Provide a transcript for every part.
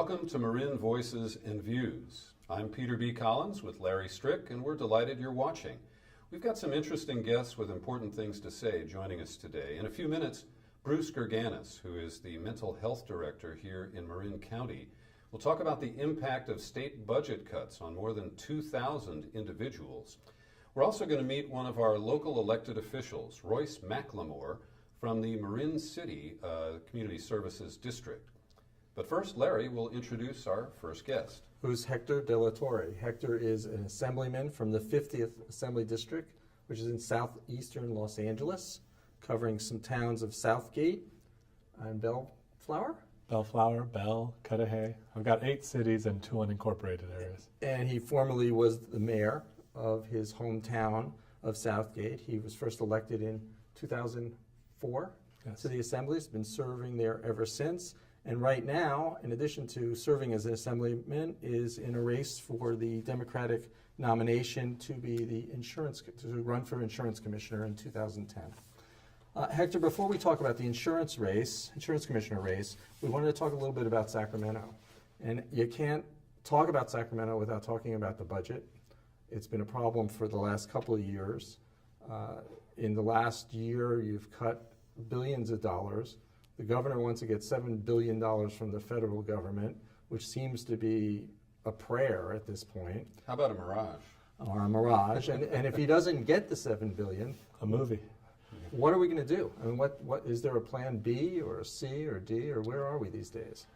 Welcome to Marin Voices and Views. I'm Peter B. Collins with Larry Strick, and we're delighted you're watching. We've got some interesting guests with important things to say joining us today. In a few minutes, Bruce Gurganus, who is the mental health director here in Marin County, will talk about the impact of state budget cuts on more than 2,000 individuals. We're also going to meet one of our local elected officials, Royce McLemore, from the Marin City Community Services District. But first, Larry will introduce our first guest. Who's Hector DeLaTorre. Hector is an assemblyman from the 50th Assembly District, which is in southeastern Los Angeles, covering some towns of Southgate and Bellflower, Bell, Cudahy. I've got 8 cities and 2 unincorporated areas. and he formerly was the mayor of his hometown of Southgate. He was first elected in 2004 Yes. to the Assembly. He's been serving there ever since. And right now, in addition to serving as an assemblyman, is in a race for the Democratic nomination to be to run for insurance commissioner in 2010. Hector, before we talk about the insurance commissioner race, we wanted to talk a little bit about Sacramento. And you can't talk about Sacramento without talking about the budget. It's been a problem for the last couple of years. In the last year, you've cut billions of dollars. The governor wants to get $7 billion from the federal government, which seems to be a prayer at this point. How about a mirage? Or a mirage. and if he doesn't get the $7 billion, A movie. what are we going to do? I mean, what is there a plan B or a C or D, or where are we these days?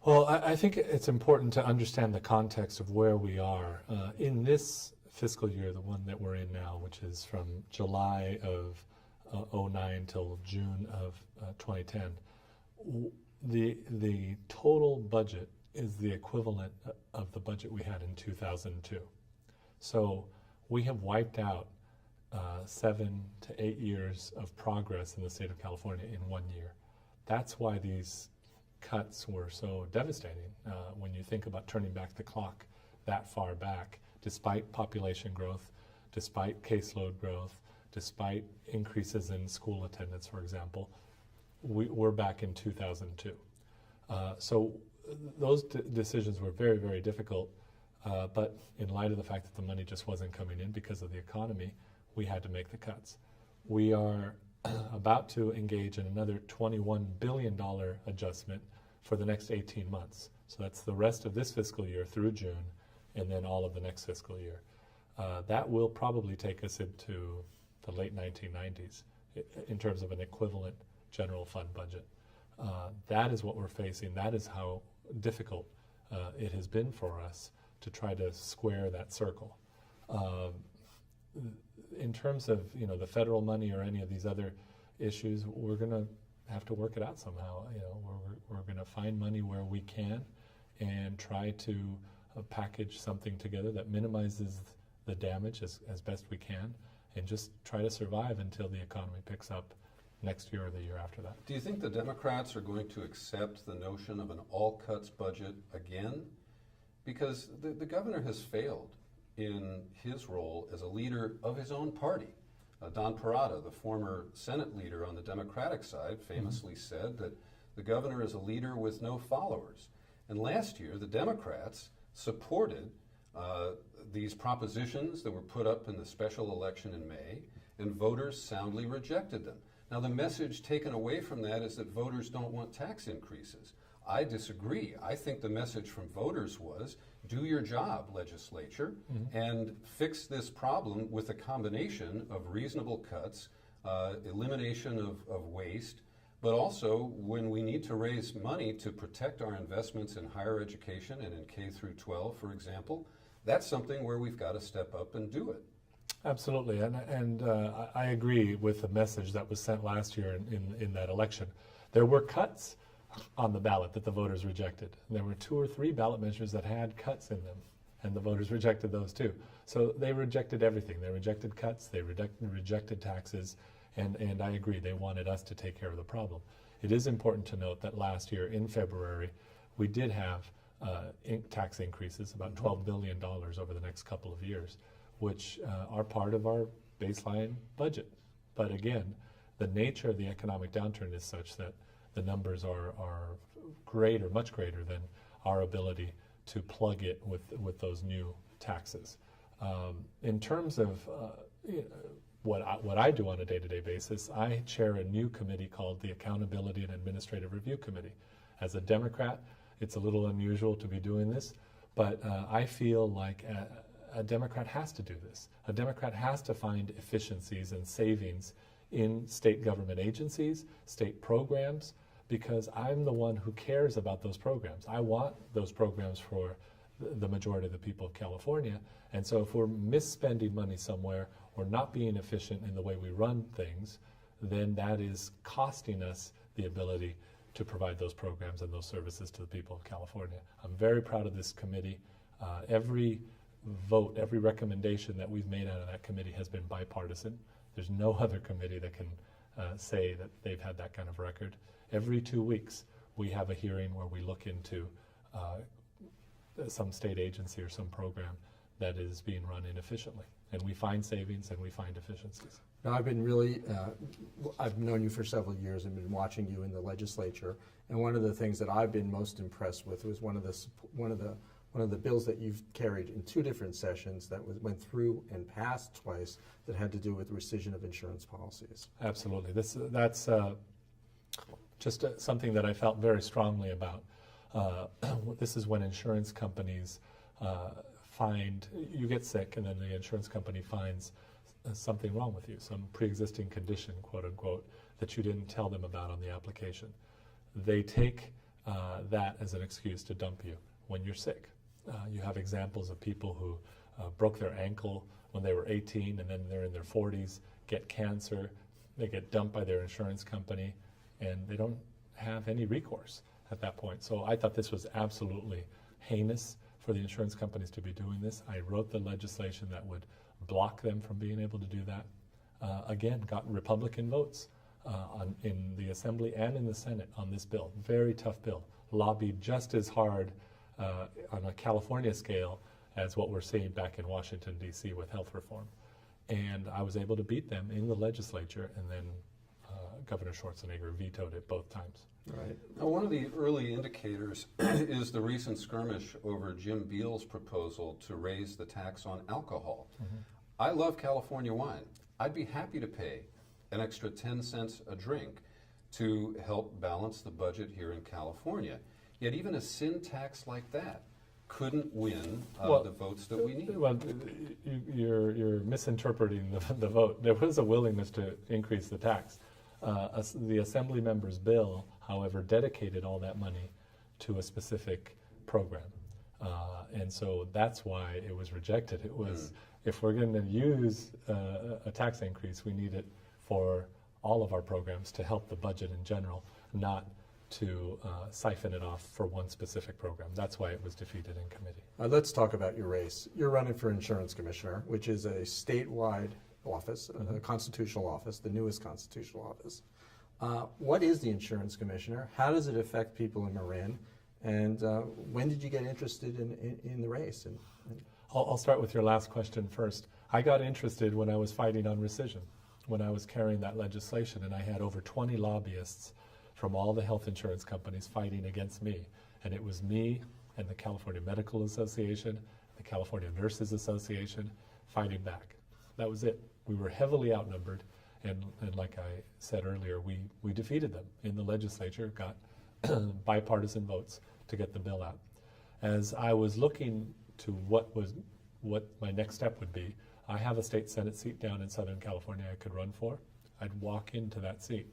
Well, I think it's important to understand the context of where we are. In this fiscal year, the one that we're in now, which is from July of 09 till June of 2010, the total budget is the equivalent of the budget we had in 2002. So we have wiped out 7 to 8 years of progress in the state of California in 1 year. That's why these cuts were so devastating when you think about turning back the clock that far back, despite population growth, despite caseload growth, despite increases in school attendance, for example. We're back in 2002. So those decisions were very, very difficult, but in light of the fact that the money just wasn't coming in because of the economy, we had to make the cuts. We are about to engage in another $21 billion adjustment for the next 18 months. So that's the rest of this fiscal year through June, and then all of the next fiscal year. That will probably take us into the late 1990s in terms of an equivalent general fund budget. That is what we're facing. That is how difficult it has been for us to try to square that circle. In terms of the federal money or any of these other issues, we're going to have to work it out somehow. We're going to find money where we can and try to package something together that minimizes the damage as best we can, and just try to survive until the economy picks up next year or the year after that. Do you think the Democrats are going to accept the notion of an all-cuts budget again? Because the governor has failed in his role as a leader of his own party. Don Parada, the former Senate leader on the Democratic side, famously said that the governor is a leader with no followers. And last year, the Democrats supported these propositions that were put up in the special election in May, and voters soundly rejected them. Now, the message taken away from that is that voters don't want tax increases. I disagree. I think the message from voters was, do your job, legislature, and fix this problem with a combination of reasonable cuts, elimination of waste, but also when we need to raise money to protect our investments in higher education and in K through 12, for example, that's something where we've got to step up and do it. Absolutely, and I agree with the message that was sent last year in that election. There were cuts on the ballot that the voters rejected. There were 2 or 3 ballot measures that had cuts in them, and the voters rejected those too. So they rejected everything. They rejected cuts, they rejected taxes, and I agree, they wanted us to take care of the problem. It is important to note that last year in February, we did have tax increases, about $12 billion over the next couple of years, which are part of our baseline budget. But again, the nature of the economic downturn is such that the numbers are greater, much greater than our ability to plug it with those new taxes. In terms of what I do on a day-to-day basis, I chair a new committee called the Accountability and Administrative Review Committee. As a Democrat, it's a little unusual to be doing this, but I feel like a Democrat has to do this. A Democrat has to find efficiencies and savings in state government agencies, state programs, because I'm the one who cares about those programs. I want those programs for the majority of the people of California. And so if we're misspending money somewhere or not being efficient in the way we run things, then that is costing us the ability to provide those programs and those services to the people of California. I'm very proud of this committee. Every vote, every recommendation that we've made out of that committee has been bipartisan. There's no other committee that can say that they've had that kind of record. Every 2 weeks, we have a hearing where we look into some state agency or some program that is being run inefficiently. And we find savings and we find efficiencies. Now, I've been really, I've known you for several years and been watching you in the legislature. And one of the things that I've been most impressed with was one of the bills that you've carried in 2 different sessions that went through and passed twice that had to do with rescission of insurance policies. Absolutely. That's just something that I felt very strongly about. This is when insurance companies you get sick, and then the insurance company finds something wrong with you, some pre-existing condition, quote unquote, that you didn't tell them about on the application. They take that as an excuse to dump you when you're sick. You have examples of people who broke their ankle when they were 18 and then they're in their 40s, get cancer, they get dumped by their insurance company, and they don't have any recourse at that point. So I thought this was absolutely heinous for the insurance companies to be doing this. I wrote the legislation that would block them from being able to do that. Again, got Republican votes in the Assembly and in the Senate on this bill. Very tough bill. Lobbied just as hard on a California scale as what we're seeing back in Washington, D.C. with health reform. And I was able to beat them in the legislature, and then Governor Schwarzenegger vetoed it both times. Right. Now, one of the early indicators is the recent skirmish over Jim Beal's proposal to raise the tax on alcohol. Mm-hmm. I love California wine. I'd be happy to pay an extra 10 cents a drink to help balance the budget here in California. Yet even a sin tax like that couldn't win the votes that we need. Well, you're misinterpreting the vote. There was a willingness to increase the tax. The Assembly member's bill, however, dedicated all that money to a specific program. And so that's why it was rejected. It was, if we're going to use a tax increase, we need it for all of our programs to help the budget in general, not to siphon it off for one specific program. That's why it was defeated in committee. Let's talk about your race. You're running for insurance commissioner, which is a statewide office, a constitutional office, the newest constitutional office. What is the insurance commissioner? How does it affect people in Marin? And when did you get interested in the race? I'll start with your last question first. I got interested when I was fighting on rescission, when I was carrying that legislation, and I had over 20 lobbyists from all the health insurance companies fighting against me. And it was me and the California Medical Association, the California Nurses Association fighting back. That was it. We were heavily outnumbered, and like I said earlier, we defeated them in the legislature, got bipartisan votes to get the bill out. As I was looking to what my next step would be, I have a state Senate seat down in Southern California I could run for. I'd walk into that seat.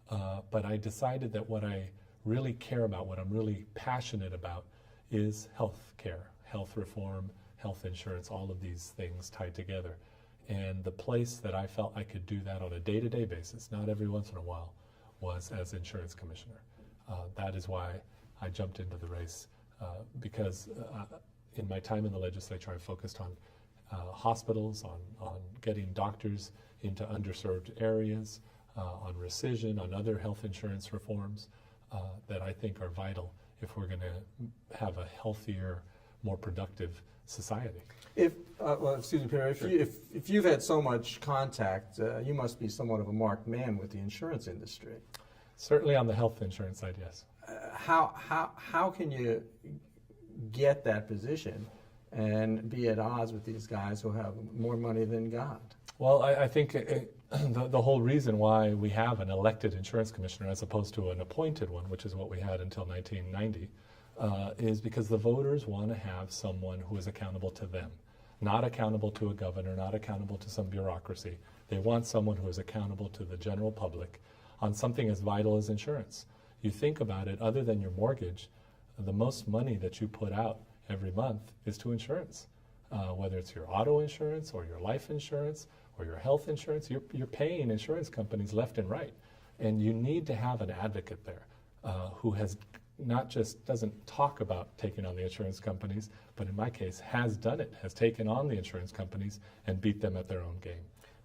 But I decided that what I really care about, what I'm really passionate about, is health care, health reform, health insurance, all of these things tied together. And the place that I felt I could do that on a day-to-day basis, not every once in a while, was as insurance commissioner. That is why I jumped into the race, because in my time in the legislature, I focused on hospitals, on getting doctors into underserved areas, on rescission, on other health insurance reforms that I think are vital if we're going to have a healthier, more productive society. Excuse me, Perry, if you've had so much contact, you must be somewhat of a marked man with the insurance industry. Certainly on the health insurance side, yes. how can you get that position and be at odds with these guys who have more money than God? Well, I think the whole reason why we have an elected insurance commissioner as opposed to an appointed one, which is what we had until 1990, is because the voters want to have someone who is accountable to them, not accountable to a governor, not accountable to some bureaucracy. They want someone who is accountable to the general public on something as vital as insurance. You think about it, other than your mortgage, the most money that you put out every month is to insurance. Whether it's your auto insurance or your life insurance or your health insurance, you're paying insurance companies left and right. And you need to have an advocate there who has not just doesn't talk about taking on the insurance companies, but in my case has done it, has taken on the insurance companies and beat them at their own game.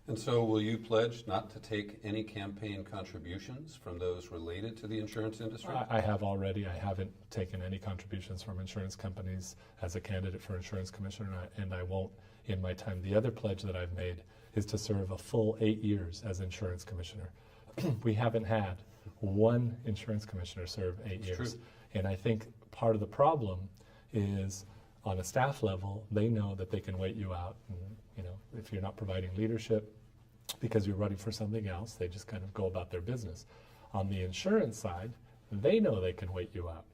And so will you pledge not to take any campaign contributions from those related to the insurance industry? I have already. I haven't taken any contributions from insurance companies as a candidate for insurance commissioner, and I won't in my time. The other pledge that I've made is to serve a full 8 years as insurance commissioner. We haven't had one insurance commissioner serve 8 years. True. And I think part of the problem is on a staff level, they know that they can wait you out. And, you know, if you're not providing leadership because you're running for something else, they just kind of go about their business. On the insurance side, they know they can wait you out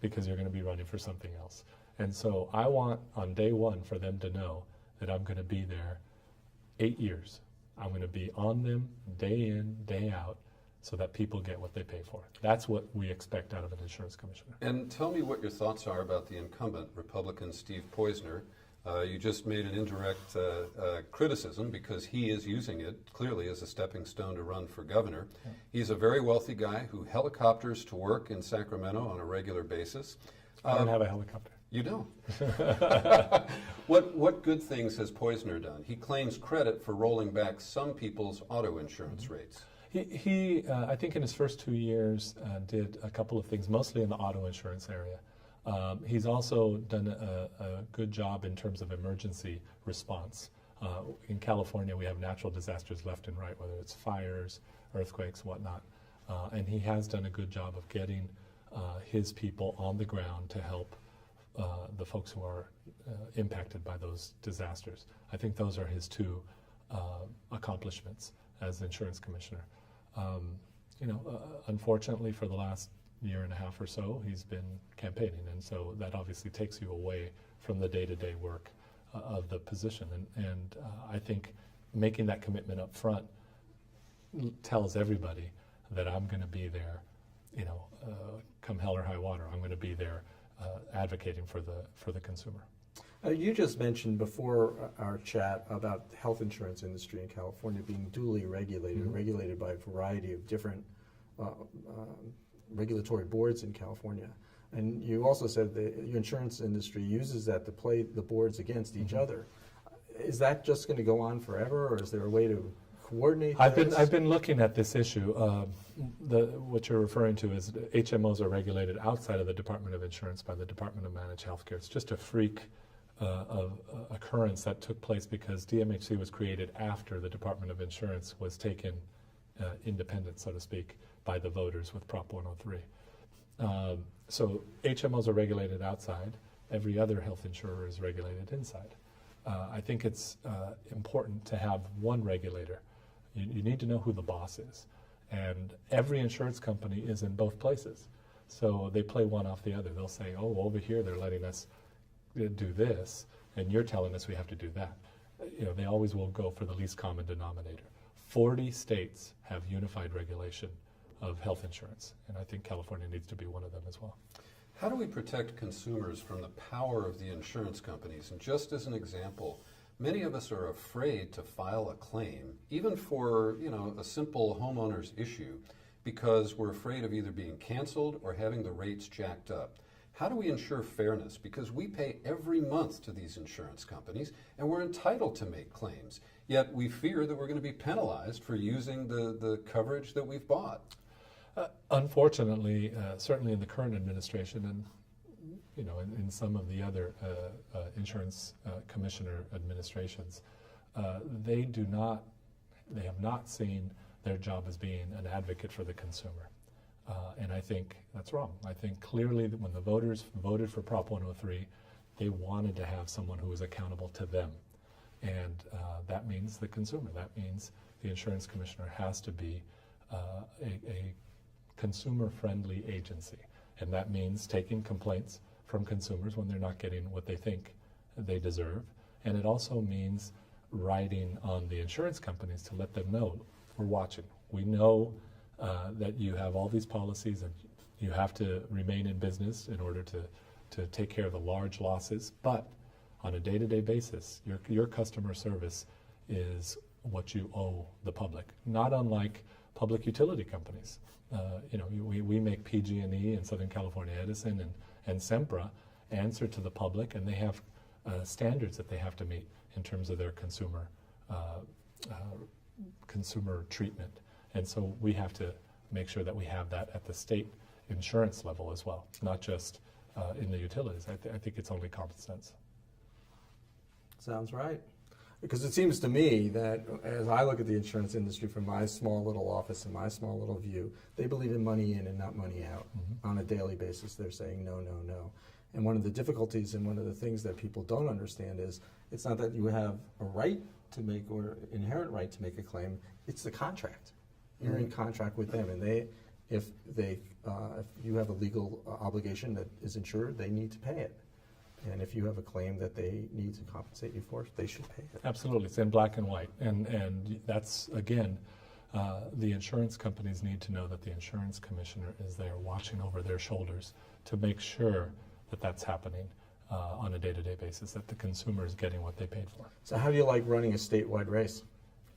because you're going to be running for something else. And so I want on day one for them to know that I'm going to be there 8 years. I'm going to be on them day in, day out, so that people get what they pay for. That's what we expect out of an insurance commissioner. And tell me what your thoughts are about the incumbent, Republican Steve Poizner. You just made an indirect criticism because he is using it clearly as a stepping stone to run for governor. Yeah. He's a very wealthy guy who helicopters to work in Sacramento on a regular basis. I don't have a helicopter. You don't? What good things has Poizner done? He claims credit for rolling back some people's auto insurance rates. He I think in his first 2 years, did a couple of things, mostly in the auto insurance area. He's also done a good job in terms of emergency response. In California, we have natural disasters left and right, whether it's fires, earthquakes, whatnot. And he has done a good job of getting his people on the ground to help the folks who are impacted by those disasters. I think those are his two accomplishments as insurance commissioner. Unfortunately, for the last year and a half or so, he's been campaigning, and so that obviously takes you away from the day-to-day work of the position. And I think making that commitment up front tells everybody that I'm going to be there, come hell or high water. I'm going to be there advocating for the consumer. You just mentioned before our chat about the health insurance industry in California being duly regulated, mm-hmm. regulated by a variety of different regulatory boards in California. And you also said the insurance industry uses that to play the boards against each mm-hmm. other. Is that just going to go on forever, or is there a way to coordinate this? I've been looking at this issue. What you're referring to is HMOs are regulated outside of the Department of Insurance by the Department of Managed Healthcare. It's just a freak occurrence that took place because DMHC was created after the Department of Insurance was taken independent, so to speak, by the voters with Prop 103. So HMOs are regulated outside. Every other health insurer is regulated inside. I think it's important to have one regulator. You need to know who the boss is. And every insurance company is in both places. So they play one off the other. They'll say, oh, over here they're letting us do this, and you're telling us we have to do that. They always will go for the least common denominator. 40 states have unified regulation of health insurance, and I think California needs to be one of them as well. How do we protect consumers from the power of the insurance companies? And just as an example, many of us are afraid to file a claim, even for a simple homeowner's issue, because we're afraid of either being canceled or having the rates jacked up. How do we ensure fairness? Because we pay every month to these insurance companies, and we're entitled to make claims. Yet we fear that we're going to be penalized for using the coverage that we've bought. Unfortunately, certainly in the current administration, and in some of the other insurance commissioner administrations, they have not seen their job as being an advocate for the consumer. And I think that's wrong. I think clearly that when the voters voted for Prop 103, they wanted to have someone who was accountable to them. And that means the consumer. That means the insurance commissioner has to be a consumer-friendly agency. And that means taking complaints from consumers when they're not getting what they think they deserve. And it also means writing on the insurance companies to let them know, we're watching. We know that you have all these policies and you have to remain in business in order to take care of the large losses, but on a day-to-day basis, your customer service is what you owe the public, not unlike public utility companies. We make PG&E in Southern California Edison and Sempra answer to the public, and they have standards that they have to meet in terms of their consumer treatment. And so we have to make sure that we have that at the state insurance level as well, not just in the utilities. I think it's only common sense. Sounds right. Because it seems to me that as I look at the insurance industry from my small little office and my small little view, they believe in money in and not money out. Mm-hmm. On a daily basis, they're saying no, no, no. And one of the difficulties and one of the things that people don't understand is it's not that you have a right to make or inherent right to make a claim, it's the contract. You're in contract with them, and if you have a legal obligation that is insured, they need to pay it. And if you have a claim that they need to compensate you for, they should pay it. Absolutely, it's in black and white, and that's again, the insurance companies need to know that the insurance commissioner is there watching over their shoulders to make sure that that's happening on a day-to-day basis, that the consumer is getting what they paid for. So how do you like running a statewide race?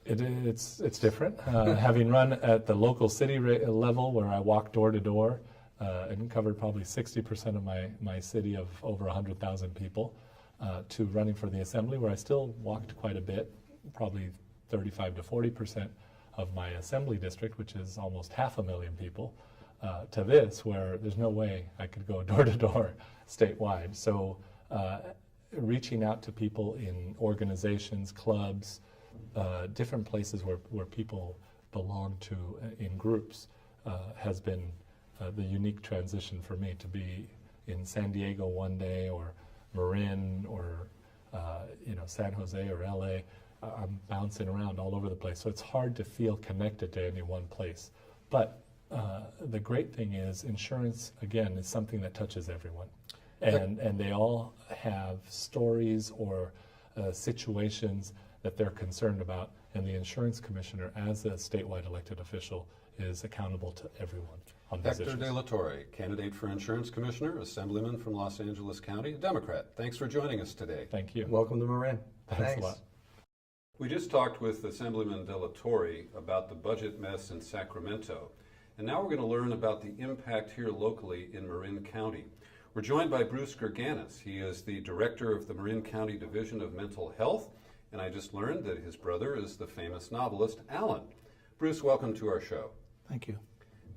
It's different. Having run at the local city level where I walk door to door and covered probably 60% of my city of over 100,000 people, to running for the assembly where I still walked quite a bit, probably 35 to 40% of my assembly district, which is almost 500,000 people, to this where there's no way I could go door to door statewide. So reaching out to people in organizations, clubs, different places where people belong to in groups has been the unique transition for me to be in San Diego one day or Marin or San Jose or LA. I'm bouncing around all over the place, so it's hard to feel connected to any one place. But the great thing is insurance, again, is something that touches everyone. And they all have stories or situations that they're concerned about, and the insurance commissioner, as a statewide elected official, is accountable to everyone on these Hector issues. DeLaTorre, candidate for insurance commissioner, assemblyman from Los Angeles County, a Democrat. Thanks for joining us today. Thank you. Welcome to Marin. Thanks a lot. We just talked with Assemblyman DeLaTorre about the budget mess in Sacramento, and now we're going to learn about the impact here locally in Marin County. We're joined by Bruce Gurganus. He is the director of the Marin County Division of Mental Health, and I just learned that his brother is the famous novelist Alan. Bruce, welcome to our show. Thank you.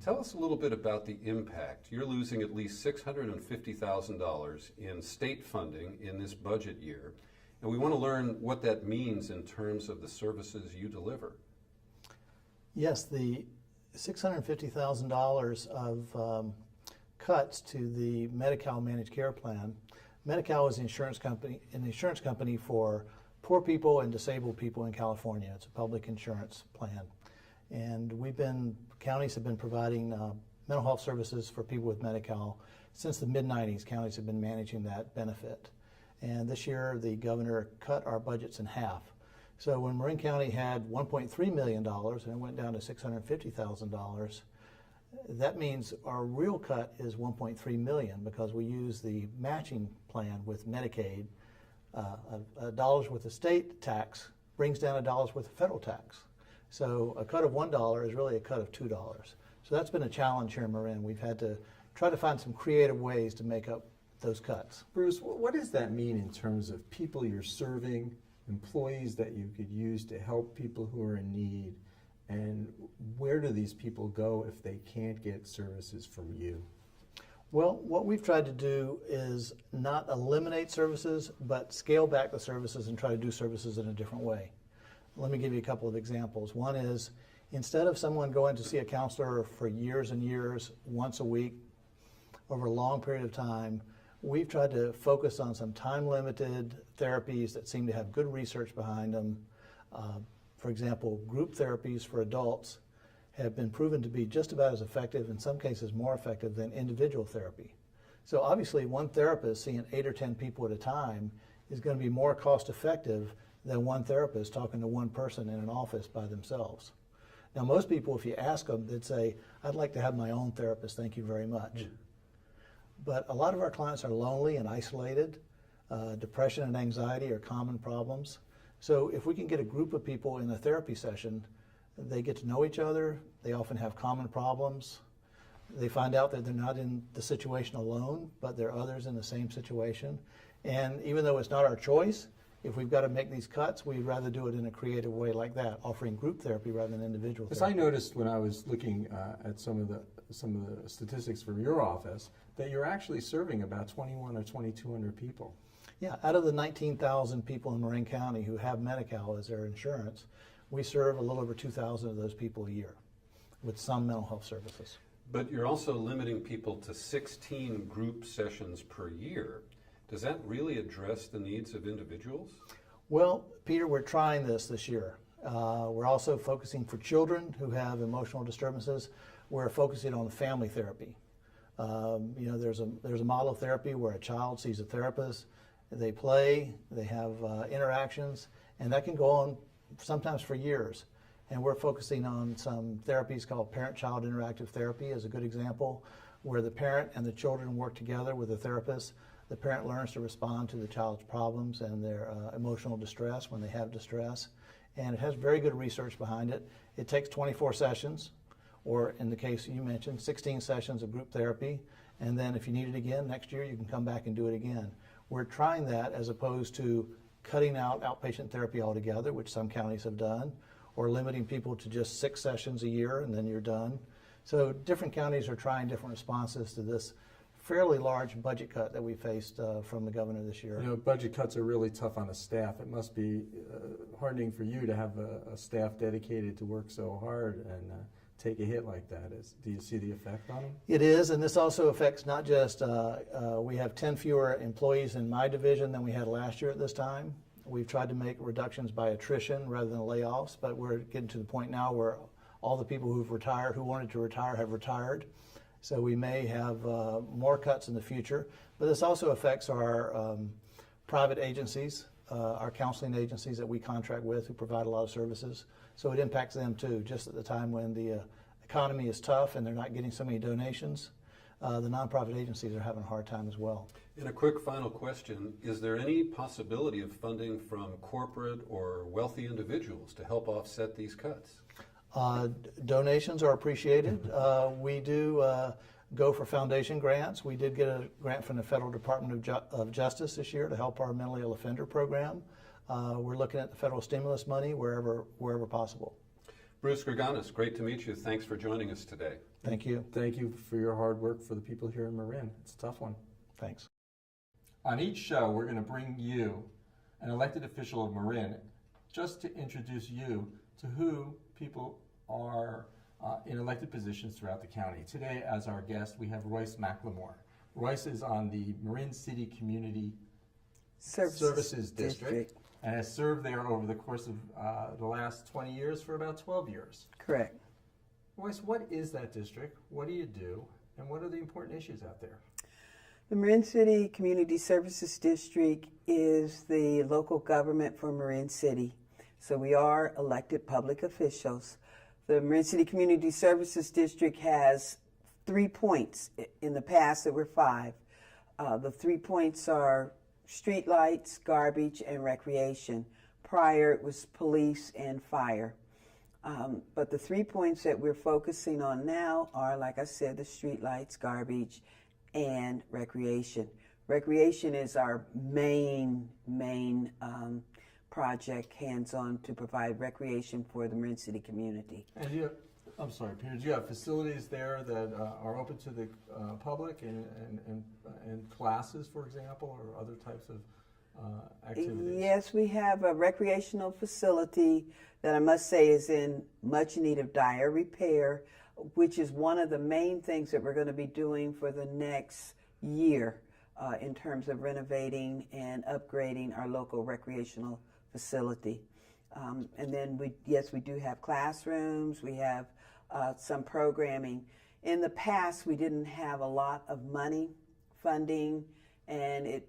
Tell us a little bit about the impact. You're losing at least $650,000 in state funding in this budget year, and we want to learn what that means in terms of the services you deliver. Yes, the $650,000 of cuts to the Medi-Cal managed care plan. Medi-Cal is an insurance company for poor people and disabled people in California. It's a public insurance plan. And counties have been providing mental health services for people with Medi-Cal since the mid-90s. Counties have been managing that benefit. And this year, the governor cut our budgets in half. So when Marin County had $1.3 million and it went down to $650,000, that means our real cut is $1.3 million because we use the matching plan with Medicaid. $1 worth of state tax brings down $1 worth of federal tax. So a cut of $1 is really a cut of $2. So that's been a challenge here in Marin. We've had to try to find some creative ways to make up those cuts. Bruce, what does that mean in terms of people you're serving, employees that you could use to help people who are in need, and where do these people go if they can't get services from you? Well, what we've tried to do is not eliminate services, but scale back the services and try to do services in a different way. Let me give you a couple of examples. One is Instead of someone going to see a counselor for years and years, once a week, over a long period of time, we've tried to focus on some time-limited therapies that seem to have good research behind them. For example, group therapies for adults have been proven to be just about as effective, in some cases more effective, than individual therapy. So obviously one therapist seeing 8 or 10 people at a time is going to be more cost-effective than one therapist talking to one person in an office by themselves. Now most people, if you ask them, they'd say, I'd like to have my own therapist, thank you very much. But a lot of our clients are lonely and isolated. Depression and anxiety are common problems. So if we can get a group of people in a therapy session, they get to know each other, they often have common problems, they find out that they're not in the situation alone, but there are others in the same situation. And even though it's not our choice, if we've got to make these cuts, we'd rather do it in a creative way like that, offering group therapy rather than individual Because therapy. I noticed when I was looking at some of the statistics from your office that you're actually serving about 21 or 2,200 people. Yeah, out of the 19,000 people in Marin County who have Medi-Cal as their insurance, we serve a little over 2,000 of those people a year with some mental health services. But you're also limiting people to 16 group sessions per year. Does that really address the needs of individuals? Well, Peter, we're trying this year. We're also focusing for children who have emotional disturbances. We're focusing on family therapy. There's a model of therapy where a child sees a therapist, they play, they have interactions, and that can go on sometimes for years. And we're focusing on some therapies called parent-child interactive therapy as a good example, where the parent and the children work together with the therapist. The parent learns to respond to the child's problems and their emotional distress when they have distress. And it has very good research behind it. It takes 24 sessions, or in the case you mentioned, 16 sessions of group therapy. And then if you need it again next year, you can come back and do it again. We're trying that as opposed to cutting out outpatient therapy altogether, which some counties have done, or limiting people to just 6 sessions a year and then you're done. So different counties are trying different responses to this fairly large budget cut that we faced from the governor this year. You know, budget cuts are really tough on the staff. It must be heartening for you to have a staff dedicated to work so hard and take a hit like that. Do you see the effect on them? It is, and this also affects not just, we have 10 fewer employees in my division than we had last year at this time. We've tried to make reductions by attrition rather than layoffs, but we're getting to the point now where all the people who've retired, who wanted to retire, have retired. So we may have more cuts in the future, but this also affects our private agencies, our counseling agencies that we contract with who provide a lot of services. So it impacts them too, just at the time when the economy is tough and they're not getting so many donations. The nonprofit agencies are having a hard time as well. And a quick final question, is there any possibility of funding from corporate or wealthy individuals to help offset these cuts? Donations are appreciated. We do go for foundation grants. We did get a grant from the Federal Department of Justice this year to help our mentally ill offender program. We're looking at the federal stimulus money wherever possible. Bruce Gurganus, great to meet you. Thanks for joining us today. Thank you. Thank you for your hard work for the people here in Marin. It's a tough one. Thanks. On each show, we're going to bring you an elected official of Marin just to introduce you to who people are in elected positions throughout the county. Today, as our guest, we have Royce McLemore. Royce is on the Marin City Community Services District and has served there over the course of the last 20 years for about 12 years. Correct. Royce, what is that district? What do you do? And what are the important issues out there? The Marin City Community Services District is the local government for Marin City. So we are elected public officials. The Marin City Community Services District has 3 points. In the past, there were 5. The 3 points are street lights, garbage, and recreation. Prior, it was police and fire. But the 3 points that we're focusing on now are, like I said, the street lights, garbage, and recreation. Recreation is our main project, hands-on, to provide recreation for the Marin City community. And I'm sorry, Peter, do you have facilities there that are open to the public and classes, for example, or other types of activities? Yes, we have a recreational facility that I must say is in much need of dire repair, which is one of the main things that we're going to be doing for the next year in terms of renovating and upgrading our local recreational facility. And then we do have classrooms, we have some programming. In the past, we didn't have a lot of money, funding, and it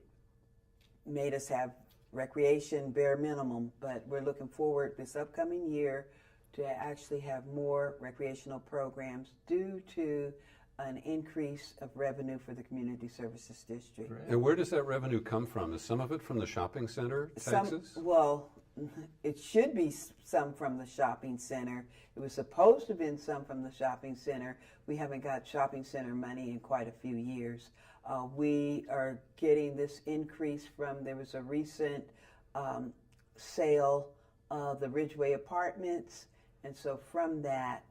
made us have recreation bare minimum, but we're looking forward this upcoming year to actually have more recreational programs due to an increase of revenue for the Community Services District. Great. And where does that revenue come from? Is some of it from the shopping center taxes? Well, it should be some from the shopping center. It was supposed to have been some from the shopping center. We haven't got shopping center money in quite a few years. We are getting this increase from, there was a recent sale of the Ridgeway Apartments, and so from that,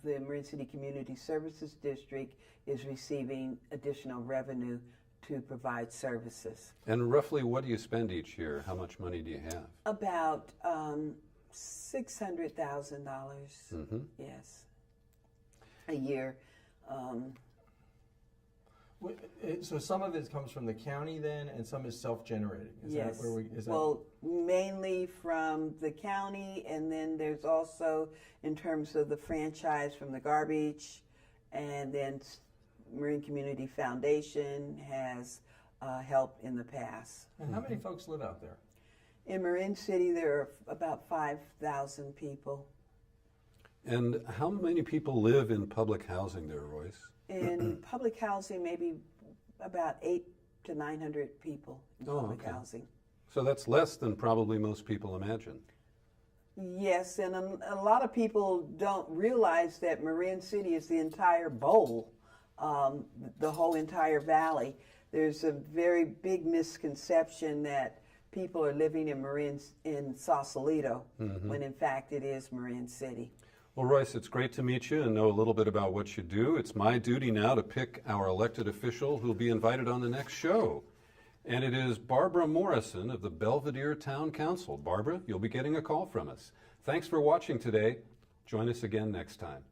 the Marin City Community Services District is receiving additional revenue to provide services. And roughly what do you spend each year? How much money do you have? About $600,000, yes, a year. So some of it comes from the county then, and some is self-generating. Yes. Is that well, mainly from the county, and then there's also in terms of the franchise from the garbage, and then Marin Community Foundation has helped in the past. And how many folks live out there? In Marin City, there are about 5,000 people. And how many people live in public housing there, Royce? In public housing, maybe about 800 to 900 people in public housing. So that's less than probably most people imagine. Yes, and a lot of people don't realize that Marin City is the entire bowl, the whole entire valley. There's a very big misconception that people are living in Sausalito, when in fact it is Marin City. Well, Royce, it's great to meet you and know a little bit about what you do. It's my duty now to pick our elected official who will be invited on the next show. And it is Barbara Morrison of the Belvedere Town Council. Barbara, you'll be getting a call from us. Thanks for watching today. Join us again next time.